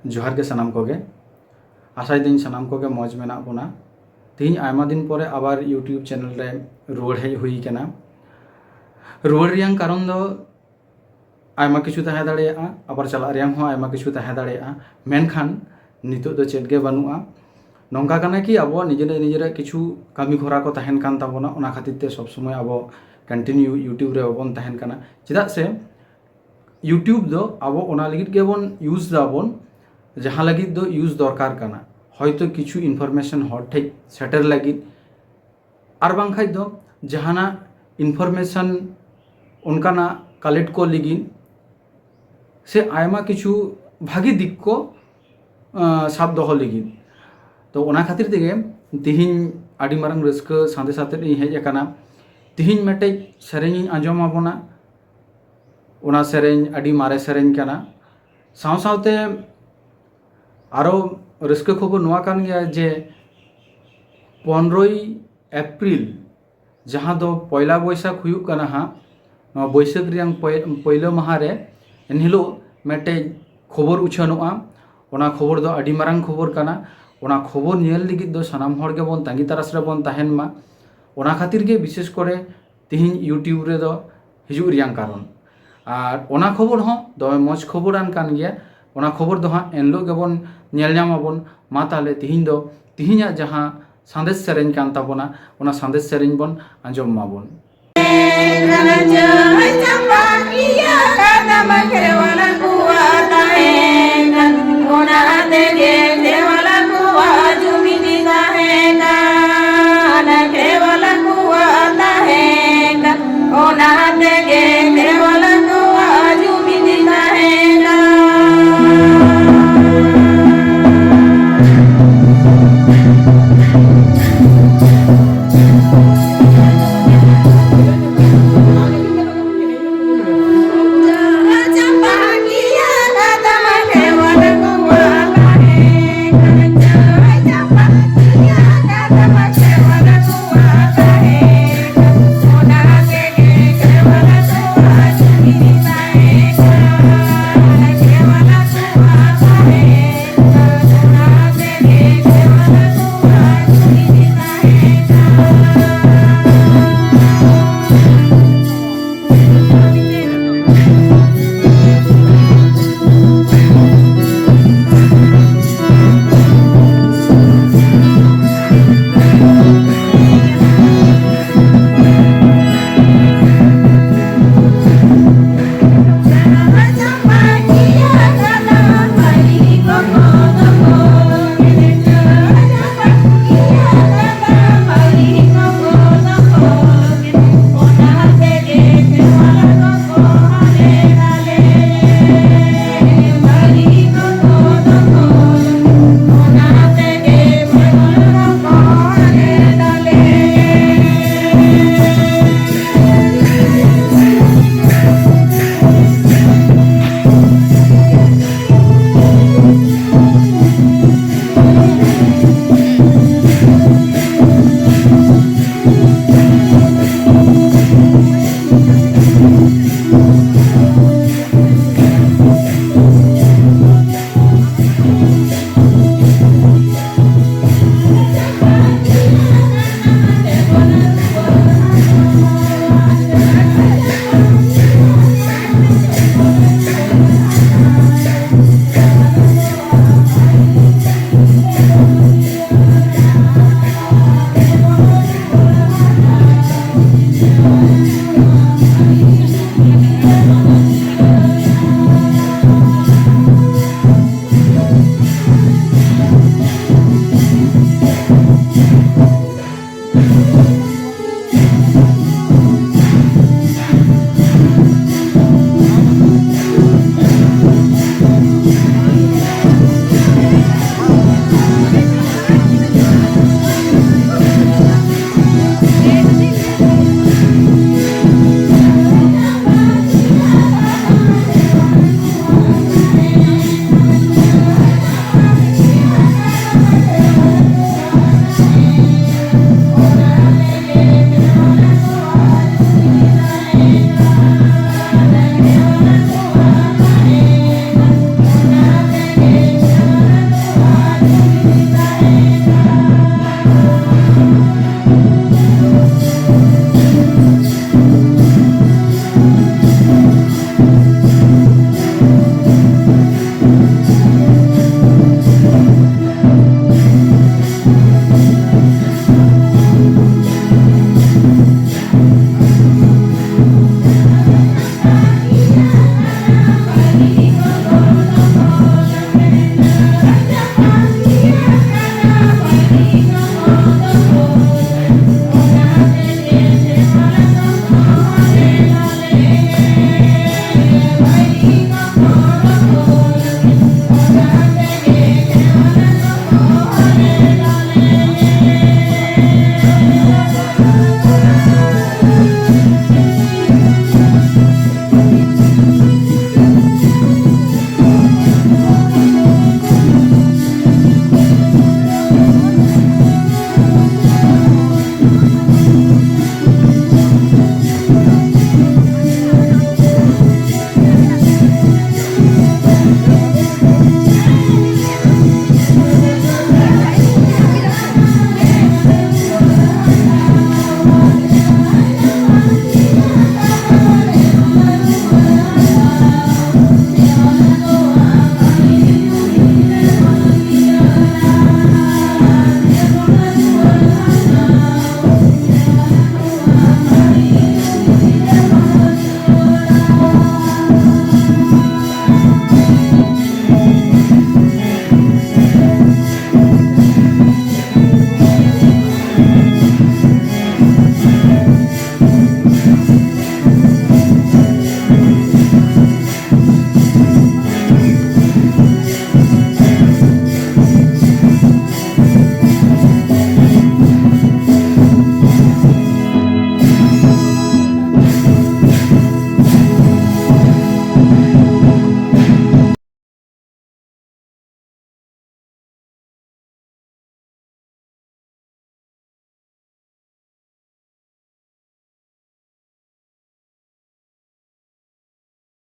जोहार के सानाम कोगे आशा दिन सानाम कोगे मौज में बोना तीन आयमा दिन पर आबार यूट्यूब चैनल रे रुआड़ हेज हुई केना रुआड़ रियांग कारण दो आयमा किछु तहे दाड़ेया आबार चला रियांग हो आयमा किछु तहे दाड़ेया मेनखान नितो दो चेद गे बानुआ नौका काना कि अब निजे किछु कामी घोरा को तहन कान ताबोना ओना खातिर ते सब समय अब कंटिन्यू यूट्यूब रे बन तहन काना चेदा से यूट्यूब दो अब ओना लगित गे बन यूज दाबोन जहाँ लगित दो यूज दरकार काना हयतो किछु इनफरमेशन हर ठेक सेटर लगित आर बांखाय दो जहाना इनफरमेशन उनकाना कलेक्ट को लगित से आयमा किछु भागी दिक को साब दोहो लगित तो ओना खातिर तेगे तिहिन आदि मारंग रस्क साथे साथे हेज अकाना तिहिन मेटे सेरेंग आंजम आबोना ओना सेरेंग आदि मारे सेरेंग काना साव सावते आरो रस्क खबर नोआ कान गया जे 15 एप्रिल जहाँ दो पहला बैसाख हुयुग काना हा बैसाख रियांग पहला माह रे एनहिलो मेटे खबर उछानोआ ओना खबर दो आदि मारंग खबर काना ओना खबर नेल लगित दो सानाम हर के बन तांगी तारास रे बन तहन मा ओना खातिर गे विशेष करे तिहिन यूट्यूब रे दो हिजुग रियांग कारण आर ओना खबर हो दमे मौज खबरान कान गया ओना खबर दो हाँ एनलो गे बन नेल नामाबोन मा ताले तिहिना जहाँ सांदेश सेरेंग कान ताबोना ओना सांदेश सेरेंग बन आंजम माबोन Nama